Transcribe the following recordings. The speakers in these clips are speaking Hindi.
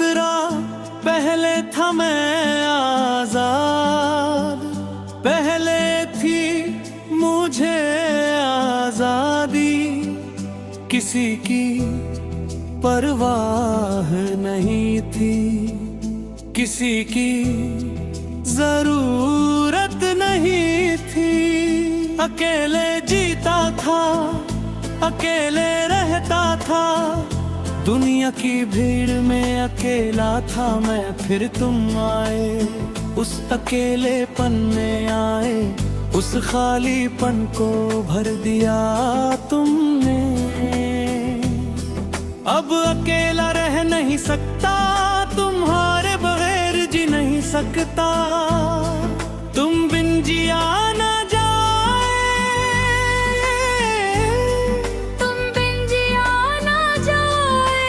खतरा, पहले था मैं आजाद, पहले थी मुझे आजादी। किसी की परवाह नहीं थी, किसी की जरूरत नहीं थी। अकेले जीता था, अकेले रहता था, दुनिया की भीड़ में अकेला था मैं। फिर तुम आए, उस अकेलेपन में आए, उस खालीपन को भर दिया तुमने। अब अकेला रह नहीं सकता, तुम्हारे बगैर जी नहीं सकता। तुम बिन जिया ना जाए, तुम बिन जिया ना जाए।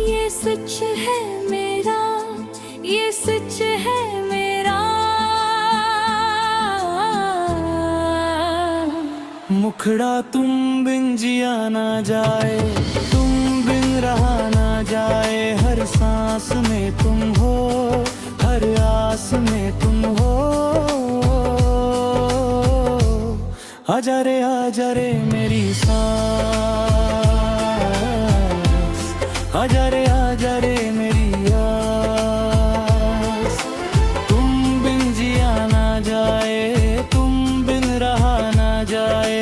ये सच है मेरा, ये सच है मेरा। मुखड़ा तुम बिन जिया ना जाए, तुम बिन रहा ना जाए। हर सांस में तुम हो, हर आस में तुम हो। आजा रे मेरी सांस, आजा रे मेरी आस। तुम बिन जिया ना जाए, तुम बिन रहा ना जाए।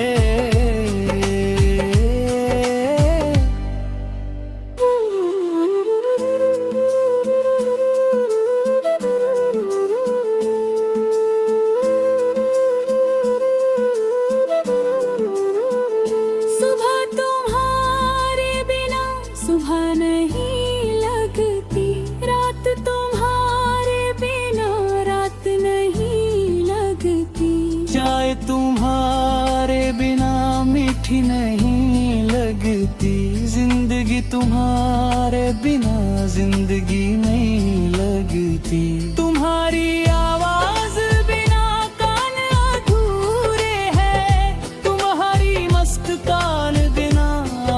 सुबह तुम्हारे बिना सुबह नहीं लगती, रात तुम्हारे बिना रात नहीं लगती। चाय तुम्हारे बिना मीठी नहीं लगती, जिंदगी तुम्हारे बिना जिंदगी नहीं लगती। तुम्हारी आवाज बिना कान अधूरे हैं, तुम्हारी मुस्कान बिना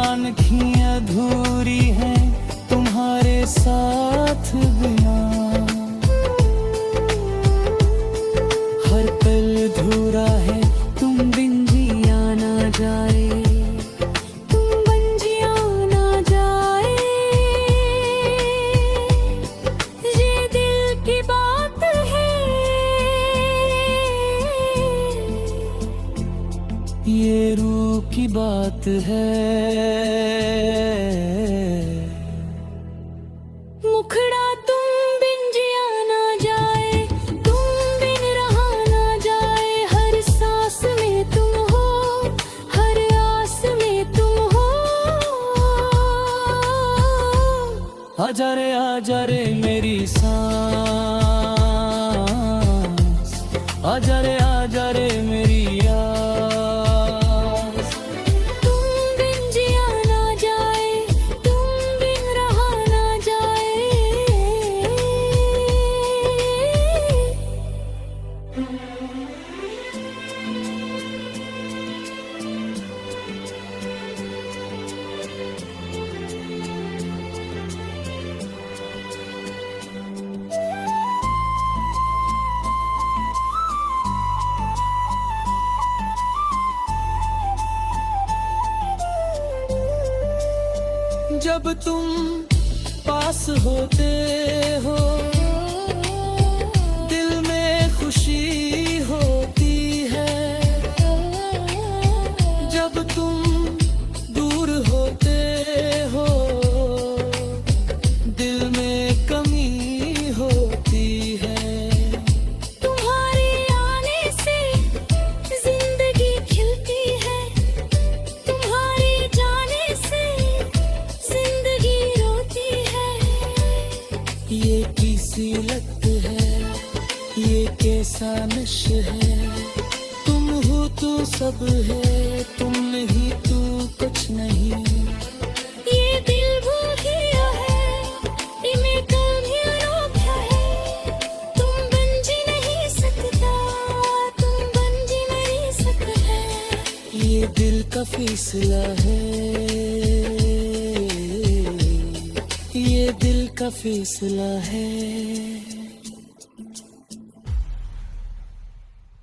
आँखें अधूरी हैं। तुम्हारे साथ बिना हर पल अधूरा है। तुम बिन जिया ना जाए, तुम बिन जिया ना जाए। ये दिल की बात है, ये रूह की बात है। मुखड़ा तुम बिन जिया ना जाए, तुम बिन रहा ना जाए। हर सांस में तुम हो, हर आस में तुम हो। आजा रे मेरी सांस, आजा रे मेरी आस। तुम बिन जिया ना जाए, तुम बिन रहा ना जाए। जब तुम पास होते हो, दिल में खुशी होती है। जब तुम दूर होते हो, दिल में कमी होती है। तुम्हारे आने से जिंदगी खिलती है, तुम्हारे जाने से जिंदगी रोती है। ये किसी लत है, ये कैसा नशा है। तुम हो तो सब है, तुम नहीं तो कुछ नहीं। ये दिल भूल गया है, इन्हें कभी अनोखा है। तुम बन जी नहीं सकता, तुम बन जी नहीं सकता है। ये दिल का फैसला है। का फैसला है।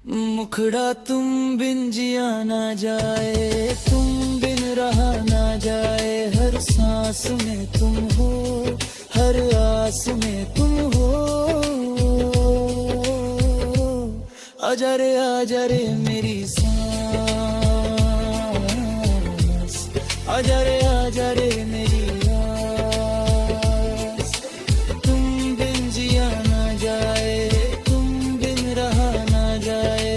मुखड़ा तुम बिन जिया ना जाए, तुम बिन रहा ना जाए, हर सांस में तुम हो, हर आस में तुम हो। आजा रे मेरी सांस, आजा रे मेरी आस। तुम बिन जिया ना जाए, तुम बिन रहा ना जाए।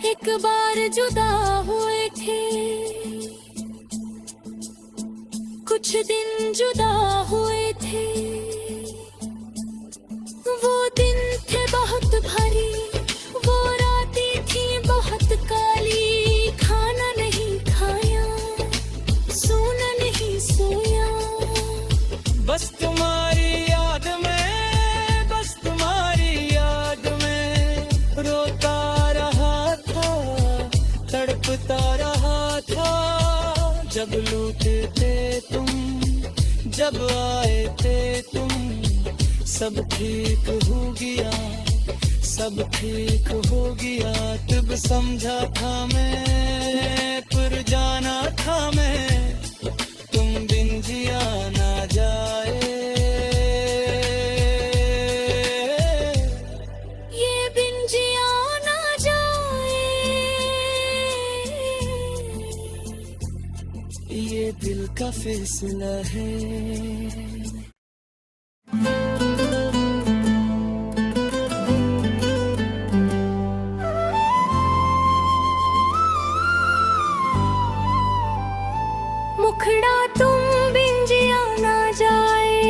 एक बार जुदा हुए थे, कुछ दिन जुदा हुए थे। वो दिन थे बहुत भारी, वो रातें थी बहुत काली। खाना नहीं खाया, सोना नहीं सोया, बस तुम्हारी याद में, बस तुम्हारी याद में रोता रहा था, तड़पता रहा था। जब लूटे थे तुम, जब आए थे तुम, सब ठीक हो गया, सब ठीक हो गया। तब समझा था मैं, पर जाना था मैं, तुम बिन जिया ना जाए। ये बिन जिया ना जाए। ये दिल का फैसला है। मुखड़ा तुम बिन जिया ना जाए,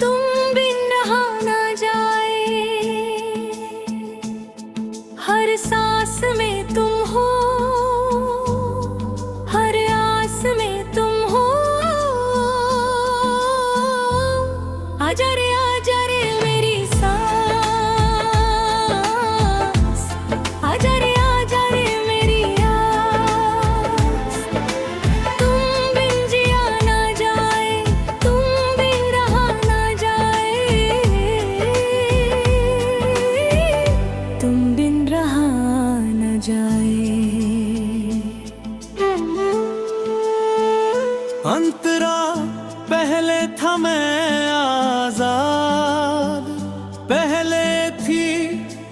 तुम बिन रहा ना जाए, हर सांस में तुम हो, हर आस में तुम हो। आजा रे मेरी सांस, आजा रे मेरी आस। तुम बिन जिया ना जाए, तुम बिन रहा ना जाए, तुम बिन रहा न जाए। अंतरा पहले था मैं आजाद, पहले थी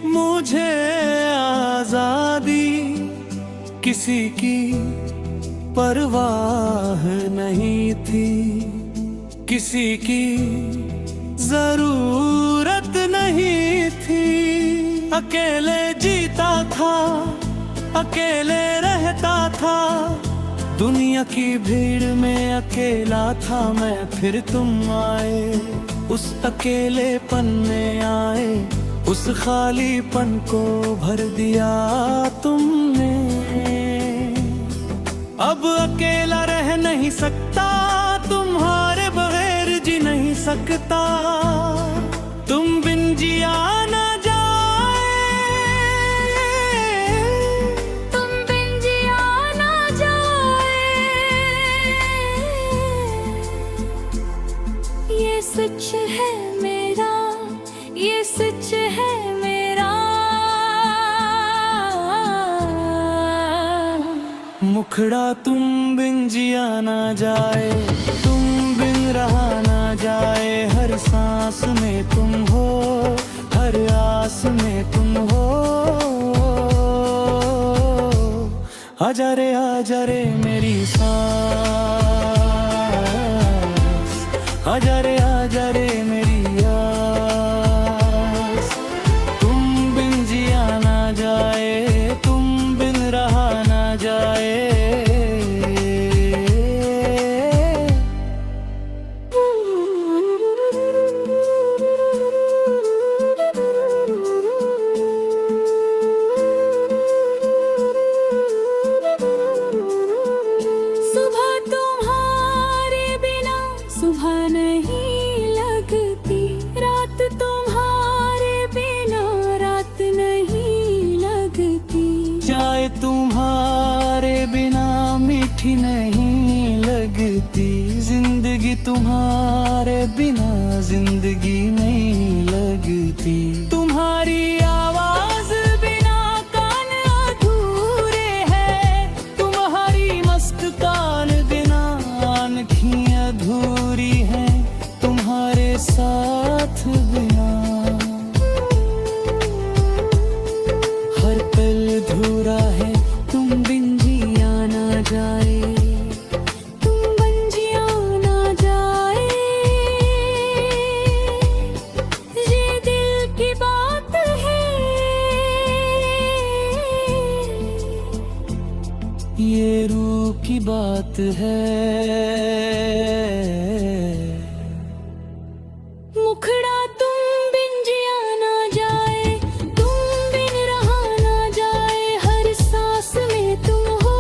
मुझे आजादी। किसी की परवाह नहीं थी, किसी की जरूरत नहीं थी। अकेले जीता था, अकेले रहता था, दुनिया की भीड़ में अकेला था मैं। फिर तुम आए, उस अकेलेपन में आए, उस खालीपन को भर दिया तुमने। अब अकेला रह नहीं सकता, तुम्हारे बगैर जी नहीं सकता। तुम बिन जिया ना जाए, तुम बिन जिया ना जाए। ये सच है मेरा, ये सच है मेरा। मुखड़ा तुम बिन जिया ना जाए, तुम बिन रहा ना जाए, हर सांस में तुम हो, हर आस में तुम हो। आजा रे मेरी सांस, आजा रे मेरी आस। तुम बिन जिया ना जाए, तुम बिन रहा ना जाए। सुबह तुम्हारे बिना सुबह नहीं मीठी नहीं लगती जिंदगी, तुम्हारे बिना जिंदगी नहीं लगती। तुम्हारी आवाज बिना कान अधूरे हैं, तुम्हारी मस्त कान बिना आँखें अधूरी हैं, तुम्हारे साथ बिना हर पल अधूरा है। तुम बिन जिया ना जाए, तुम बन जिया ना जाए, ये दिल की बात है, ये रूह की बात है। मुखड़ा तुम बिन जिया ना जाए, तुम बिन रहा ना जाए, हर सांस में तुम हो,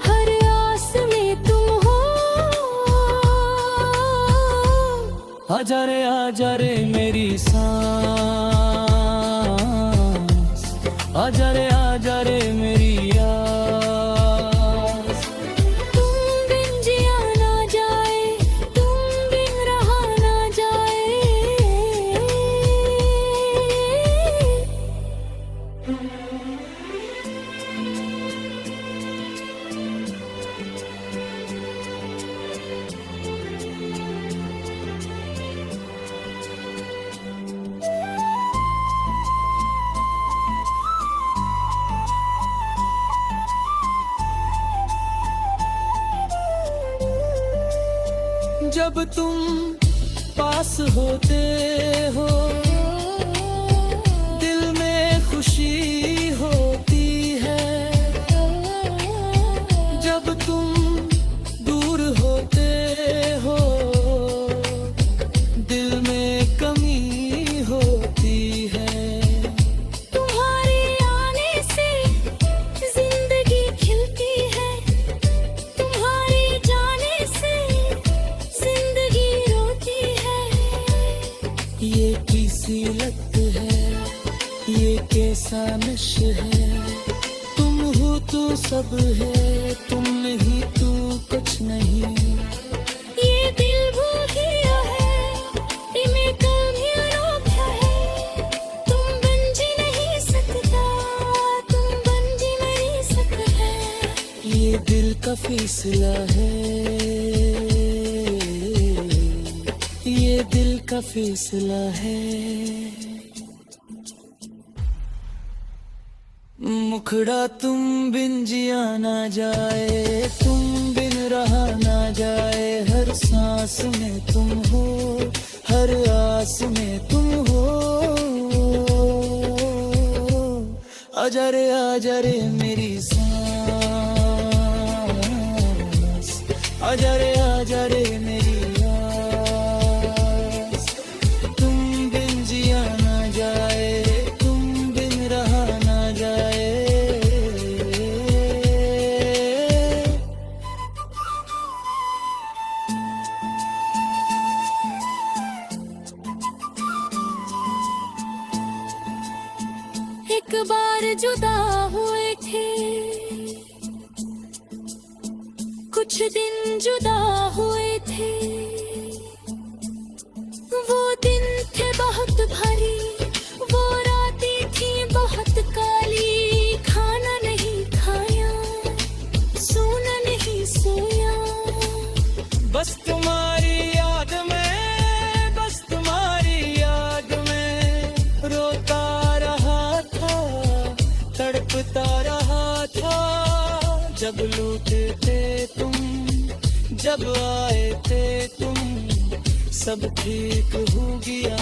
हर आस में तुम हो। आजा रे मेरी सांस, आजा रे मेरी आस। तुम बिन जिया ना जाए, तुम बिन रहा ना जाए। जब तुम पास होते हो दिल में खुशी होती है, जब तुम दूर होते हो दिल में कमी होती है। तुम्हारे आने से जिंदगी खिलती है, तुम्हारे जाने से जिंदगी रोती है। ये किसी लत है, ये कैसा नशा है, तुम हो तो सब है, तुम नहीं तो कुछ नहीं। ये दिल भूल गया है, इन्हें कभी अनोखा है, तुम बन जी नहीं सकता, तुम बन जी नहीं सकता। ये दिल का फैसला है, ये दिल का फैसला है। मुखड़ा तुम बिन जिया ना जाए, तुम बिन रहा ना जाए, हर सांस में तुम हो, हर आस में तुम हो। आजा रे मेरी सांस, आजा रे मेरी आस। तुम बिन जिया ना जाए, तुम बिन रहा ना जाए। एक बार जुदा हुए थे, कुछ दिन जुदा हुए थे, वो दिन थे बहुत भारी, वो रातें थी बहुत काली, खाना नहीं खाया, सोना नहीं सोया। बस तुम्हारी याद में, बस तुम्हारी याद में रोता रहा था, तड़पता रहा था। जब लूटे थे तुम, जब आए थे तुम, सब ठीक हो गया,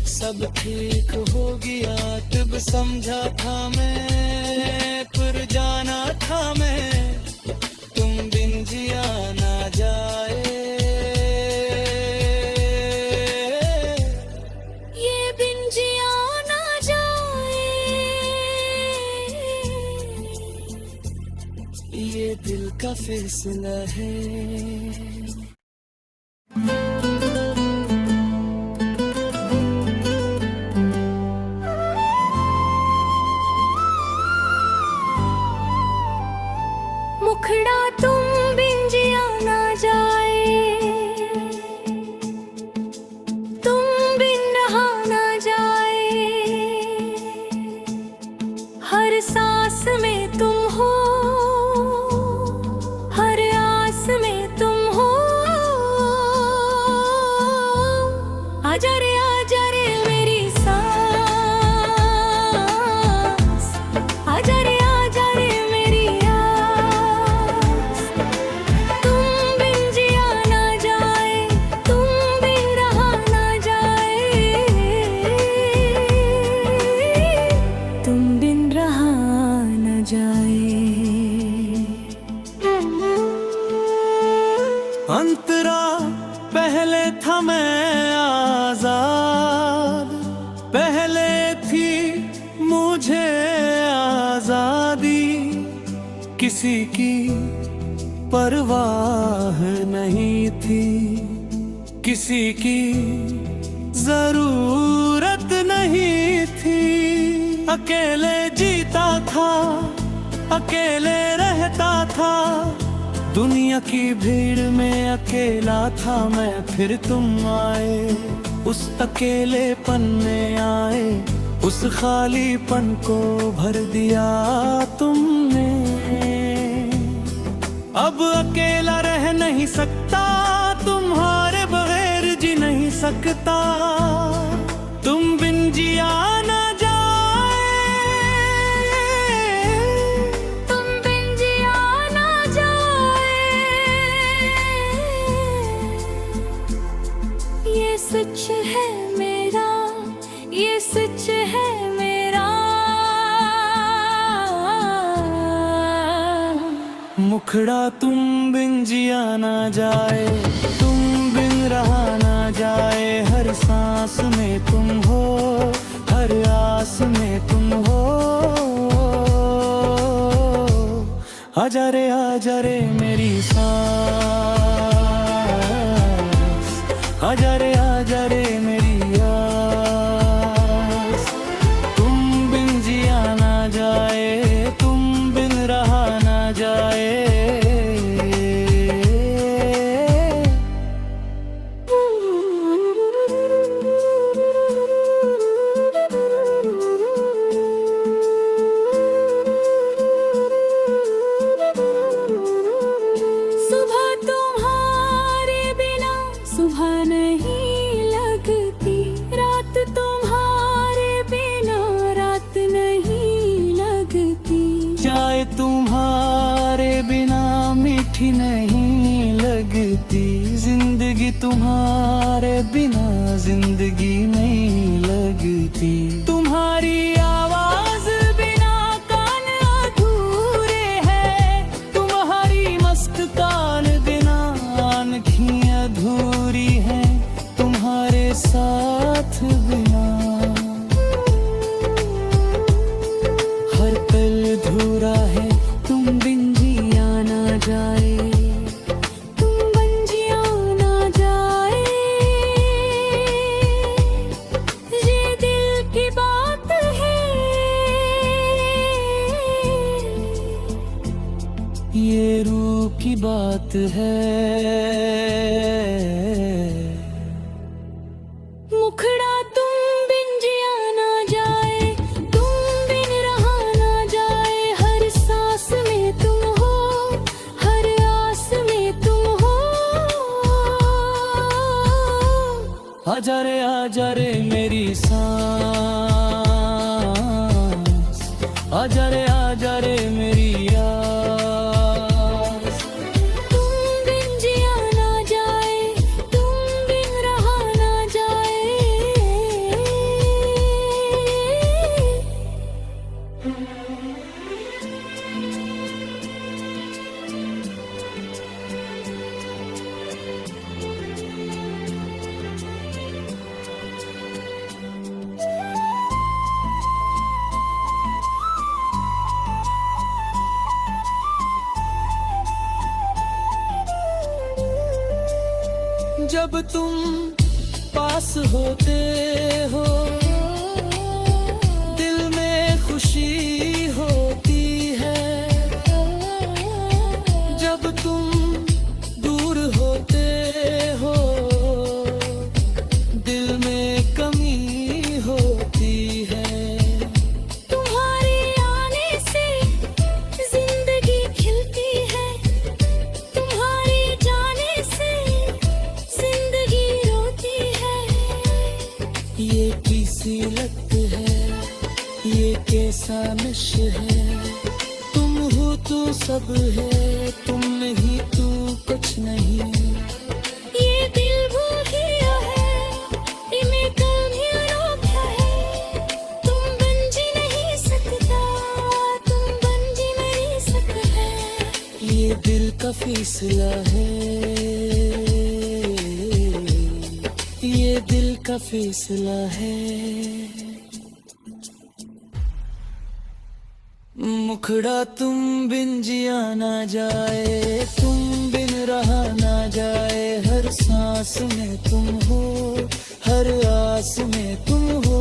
सब ठीक हो गया। तब समझा था मैं, पर जाना था मैं, तुम बिन जिया ना जाए। ये बिन जिया ना जाए, ये दिल का फैसला है। मुखड़ा तो खतरा, पहले था मैं आजाद, पहले थी मुझे आजादी, किसी की परवाह नहीं थी, किसी की जरूरत नहीं थी। अकेले जीता था, अकेले रहता था, दुनिया की भीड़ में अकेला था मैं। फिर तुम आए, उस अकेलेपन में आए, उस खालीपन को भर दिया तुमने। अब अकेला रह नहीं सकता, तुम्हारे बगैर जी नहीं सकता, तुम बिन जिया ना जाए, तुम बिन जिया ना जाए। ये सच है मेरा, ये सच है मेरा। मुखड़ा तुम बिन जिया ना जाए, तुम बिन रहा ना जाए, हर सांस में तुम हो, हर आस में तुम हो। आजा रे मेरी सांस, आजा रे मेरी आस। तुम बिन जिया ना जाए, तुम बिन रहा ना जाए। सुबह तुम्हारे बिना सुबह नहीं लगती, रात तुम्हारे बिना रात नहीं लगती। चाय तुम्हारे बिना मीठी नहीं लगती, जिंदगी तुम्हारे बिना जिंदगी नहीं लगती। तुम्हारी आवाज बिना कान अधूरे हैं, तुम्हारी मुस्कान बिना आँखें अधूरी हैं, तुम्हारे साथ बिना हर पल अधूरा है। तुम बिन जिया ना जाए, तुम बिन जिया ना जाए। ये दिल की बात है, ये रूह की बात है। मुखड़ा तुम बिन जिया ना जाए, तुम बिन रहा ना जाए, हर सांस में तुम हो, हर आस में तुम हो। आजा रे मेरी सांस, आजा रे मेरी आस। तुम बिन जिया ना जाए, तुम बिन रहा ना जाए। जब तुम पास होते हो, दिल में खुशी होती है। जब तुम दूर होते हो, दिल में कमी होती है। तुम्हारे आने से जिंदगी खिलती है, तुम्हारे जाने से जिंदगी रोती है। ये किसी लत है, ये कैसा नशा है, तुम हो तो सब है, तुम नहीं तो कुछ नहीं। ये दिल भूल गया है, इन्हें कौन ही रोका है। तुम बन जी नहीं सकता, तुम बन जी नहीं सकता है। ये दिल का फैसला है। का फैसला है। मुखड़ा तुम बिन जिया ना जाए, तुम बिन रहा ना जाए, हर सांस में तुम हो, हर आस में तुम हो।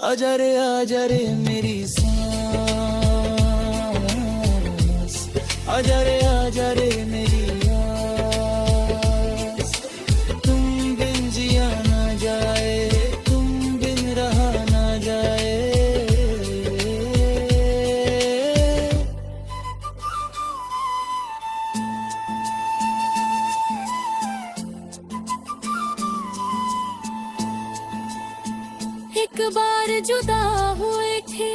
आजा रे मेरी सांस, आजा रे मेरी आस। तुम बिन जिया ना जाए, तुम बिन रहा ना जाए। एक बार जुदा हुए थे,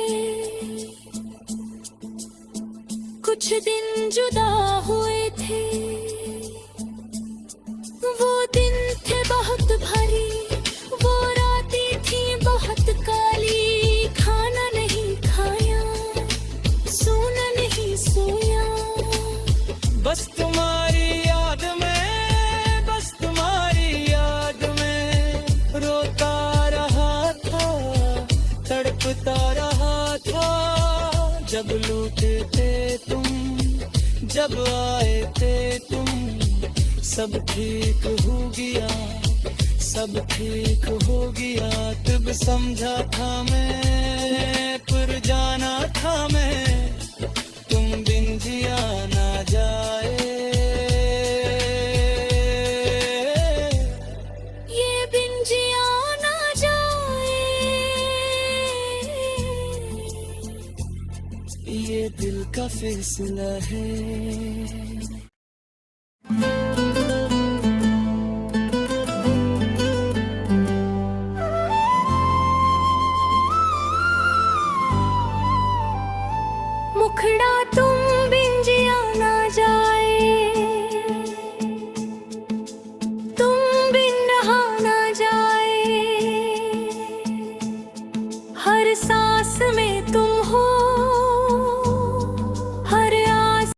कुछ दिन जुदा हुए थे। वो दिन थे बहुत भारी, वो रातें थी बहुत काली। खाना नहीं खाया, सोना नहीं सोया, बस तुम्हारी याद में, बस तुम्हारी याद में रोता रहा था, तड़पता रहा था। जब लूटे थे तुम, जब आए थे तुम, सब ठीक हो गया, सब ठीक हो गया। तब समझा था मैं, पर जाना था मैं, तुम बिन जिया ना जाए। ये बिन जिया ना जाए। ये दिल का फैसला है। मुखड़ा तुम बिन जिया ना जाए, तुम बिन रहा ना जाए, हर सांस में तुम हो,